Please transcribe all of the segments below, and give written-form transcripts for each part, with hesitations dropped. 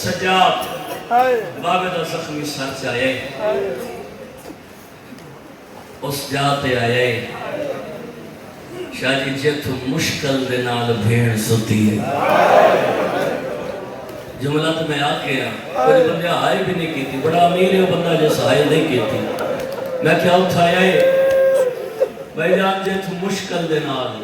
سجاد بابے دا زخمی سر چاہے اس جاتے آئے شاہ جی جت مشکل دے نال بھیڑ ستی ہے جملہ تو میں آکے ہیں کوئی بندے آئے بھی نہیں کی تھی بڑا امیر ہے وہ بندہ جیسا آئے نہیں کی تھی میں کیا اٹھایا ہے بھائی جان جت مشکل دے نال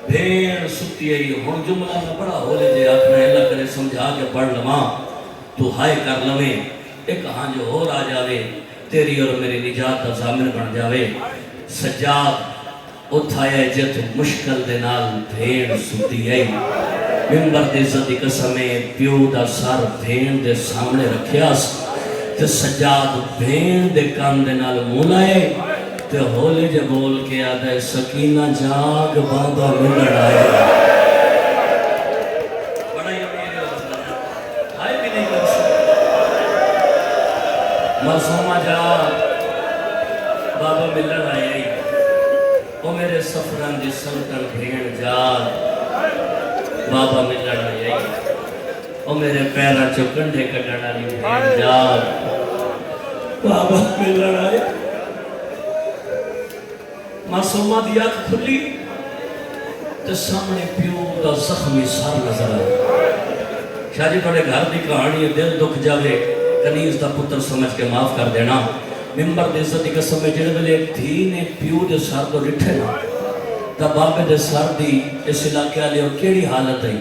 بھیڑ ستی ہے ہون جملہ میں بڑا ہو لے جے آکھنا اللہ کرے سمجھا کے پڑھ لماں تو ہائے کر لویں ایک ہاں جو ہو را جاوے تیری اور میری نجات کا ضامن بن جاوے سجاد اٹھایا جت مشکل دے نال بھیڑ ستی ہے ممبر دے عزت قسمیں پیو دا سر بھیڑ دے سامنے رکھیا تے سجاد بھیڑ دے کان دے نال مولائے تے ہولے جے بول کے آدھا ہے سکینہ جاگ بابا ملڑ آئے بڑا ہی امیر ہے آئے بھی نہیں کر سکتے معصومہ جاگ بابا ملڑ آئے او میرے سفران دی سلطن بھیڑ جاگ بابا ملڑ آئے او میرے پیرا چکنڈے کٹڑا لی بھیڑ جاگ بابا ملڑ آئے معصومہ دی آنکھ کھلی تے سامنے پیو دا زخمی سر نظر آئے شاہ جی تھوڑے گھر دی کہانی دل دکھ جاوے کنیز دا پتر سمجھ کے معاف کر دینا ممبر دے عزت قسم میں جڑے ویلے ایک تھی نے پیو دے سر تو ڈٹھے نا تا بابے دے سر دی اس علاقے والے اور کیڑی حالت ہے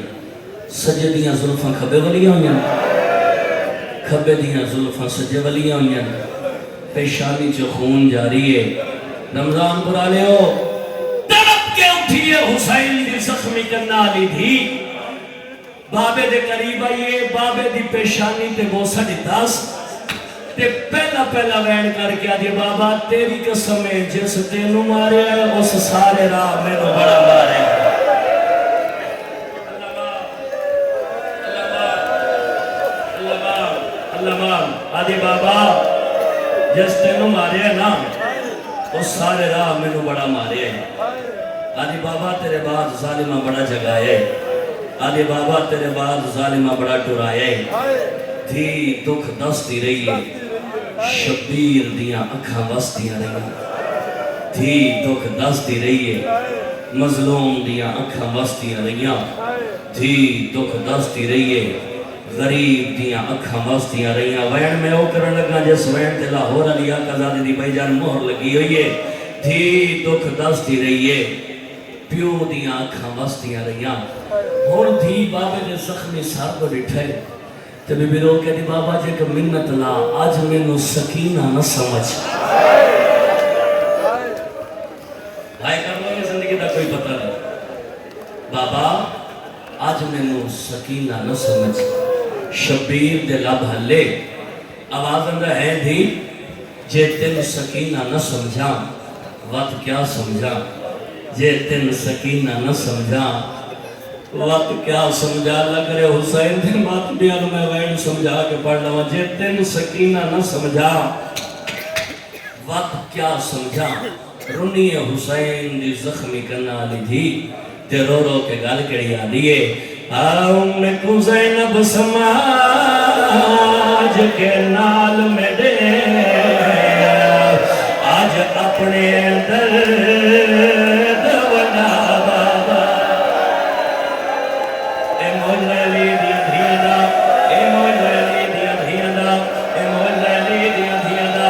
سجے دیاں زلفاں کھبے ولیاں ہوئیں کھبے دیاں زلفاں سجے ولیاں ہوئیں پیشانی چو خون جاری ہے رمضان پورا لے ہو تڑپ کے اٹھئے حسین دی زخمی کرنا لی تھی بابے دے قریب آئیے بابے دی پیشانی تے بوسا دی داس تے پہلا وین کر کے آدھی بابا تیری قسم ہے جس تینوں مارے ہے اس سارے راہ میں تو بڑا مارے اللہ آدھی بابا جس تینوں مارے ہے نا اس سارے راہ میں تو بڑا مارے ہے آدھی بابا تیرے بعد ظالمہ بڑا جگائے آدھی بابا تیرے بعد ظالمہ بڑا ٹرائے تھی دکھ دستی رہی ہے شبیر دیاں اکھاں وستیاں رہی تھی دکھ دستی رہی ہے مظلوم دیاں اکھاں وستیاں رہی تھی دکھ دستی رہی ہے غریب دیاں اکھاں وستیاں رہی وین میں او کرن لگا جس وین تے لاہور علی آقا زادی دی بھائی جان مہر لگی ہوئی ہے تھی دکھ دستی رہی ہے پیو دیاں اکھاں وستیاں رہی ہون تھی بابے دے زخمی سار کو ڈٹھے تے بی بی رو کہ دی بابا جے کہ منت لا آج میں نو سکینہ نہ سمجھ بھائی کر لو یہ زندگی دا کوئی پتہ نہیں بابا آج میں نو سکینہ نہ سمجھ شبیر دے لب ہلے آواز اندر ہے دی جے تن سکینہ نہ سمجھا وقت کیا سمجھا جے تن سکینہ نہ سمجھا وقت کیا سمجھا لگ رہے حسین دن بات بیان میں وین سمجھا کے پڑھ لوں جے تن سکینہ نہ سمجھا وقت کیا سمجھا رنی حسین دی زخمی کرنا لی تھی تے رو رو کے گال کڑی آدھیے ام کو زینب سماج کے نال میں دے آج اپنے درد ونا بابا اے مولا لی دیا دھیانا اے مولا لی دیا دھیانا اے مولا لی دیا دھیانا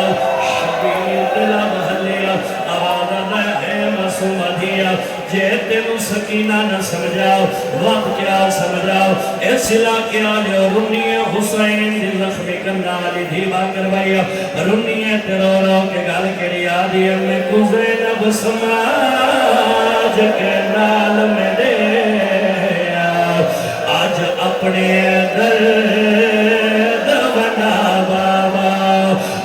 شبیر دلا محلیا آواز آدھا ہے معصوم دھیا جے تینو سکینہ نہ سمجھاؤ وقت کیا سمجھاؤ اس علاقے آلے رنی حسین دی زخمی کرنا والی دھیبا کروائی رنی تیرو رو کے گال کری آدھی میں کو زینب سماج کے نال میں دے آج اپنے درد بنا بابا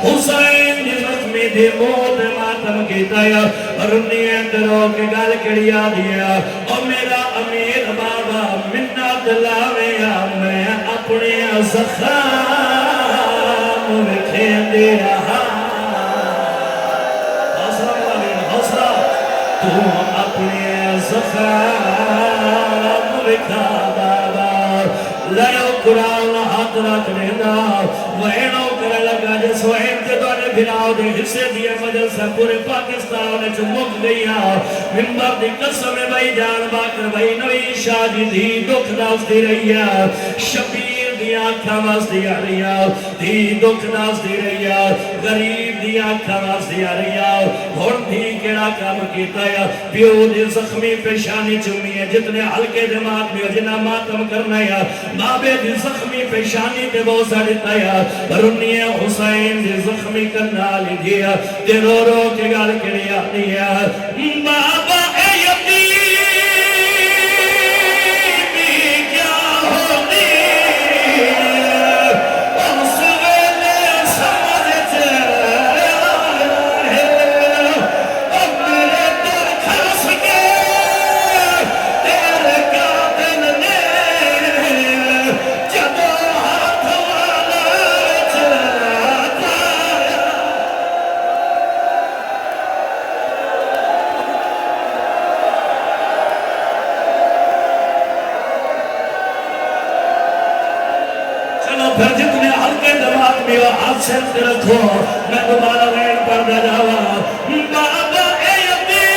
حسین دی زخمی دی موت ماتم کی تایا رنی تیرو کے گال کری آدھی اور میرا امیر بابا منت لاویا میں اپنے زخام وکھین دے رہا حوصلہ تو اپنے زخام وکھا بابا لڑو قرآن ہاتھ رکھ دینا وینوں کر لگا جس وین کے دونے بھراؤ دے حصے دیا مجلسہ پورے پاکستان چمک گیا ممبر دی قسم بھائی جان باکر بھائی نوی شاہ جی دی دکھ ناس دی رہی ہے شبیر دی آنکھا واس دی آ رہی ہے دی دکھ ناس دی رہی ہے غریب دی آنکھا واس دی آ رہی ہے ہون دی کیڑا کام کیتا ہے پیو دی زخمی پیشانی چومی ہے جتنے ہلکے دماغ میں جنہ ماتم کرنا ہے بابے دی زخمی پیشانی تے بہت ساڑی تایا رنی حسین دی زخمی کرنا لی دیا تے رو رو کے گال کری آتی ہے بابا اے یتیمی کیا ہوتی اس ویلے سمجھتے اب میرے در کھاس کے تیرے قاتل نے جدو ہاتھ والا چاہتا چلو پھر جتنے ہلکے دماغ میں ہو ہاتھ سے رکھو میں دوبارہ وین پڑھنا جاوا بابا اے یتیمی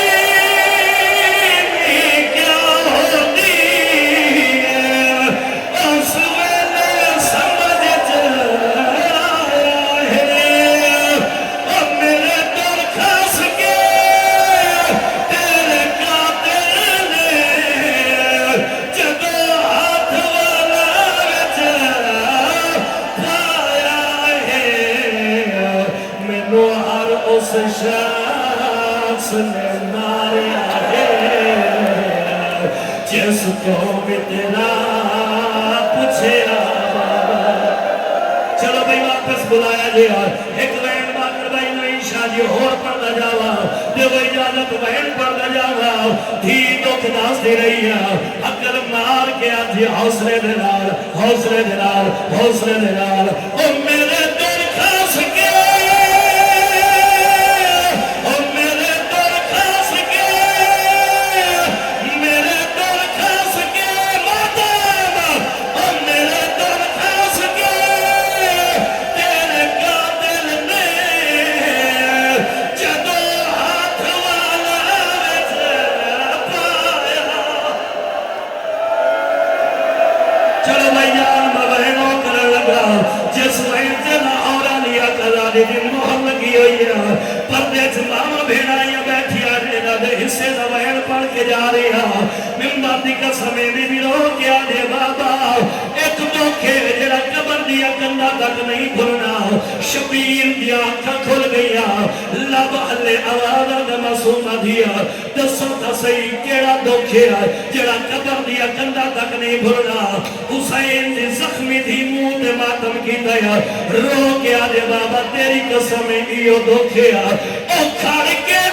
کیا ہوتی اس ویلے سمجھ آیا ہے اب میرے در کھاس کے تیرے قاتل نے جدو ہاتھ والا پایا ہے مینو ہر اس شخص نے ماریا ہے جس کو بھی تیرا پوچھے چلو بھائی واپس بلایا جی ایک وین باکر بھائی نئی شاہ جی اور پڑھنا جاوا دے وہ اجازت وین پڑھنا جاوا دھی دکھ ناس دی رہی ہے اکل مار کے آجی حوصلے دلال حوصلے دلال حوصلے دلال او میرے در کھاس کے او میرے در کھاس کے میرے در کھاس کے ماتم او میرے در کھاس کے تیرے قاتل نے جدو ہاتھ والا پایا چلو بھائی جان بہنوں کر لگا جس وین سے لاہورا لیا کلا دی دن محل لگی ہوئی ہے پردے سے ماما بھیڑائیاں بیٹھی آ رہے دے حصے دا وین پڑھ کے جا رہے ہیں ممبر دی قسمیں بھی رو کیا دے بابا ایک موقع جڑا قبر دیا کندہ تک نہیں کھلنا شبیر دیا آنکھا کھل گیا لب حلے آوازہ دا معصومہ دیا دسو تا صحیح کیڑا دوکھے جڑا قبر دیا کندہ تک نہیں کھلنا حسین دی زخمی تھی منہ تے ماتم کی دیا رو کیا دے بابا تیری قسمیں ایو دوکھے او کھڑ کے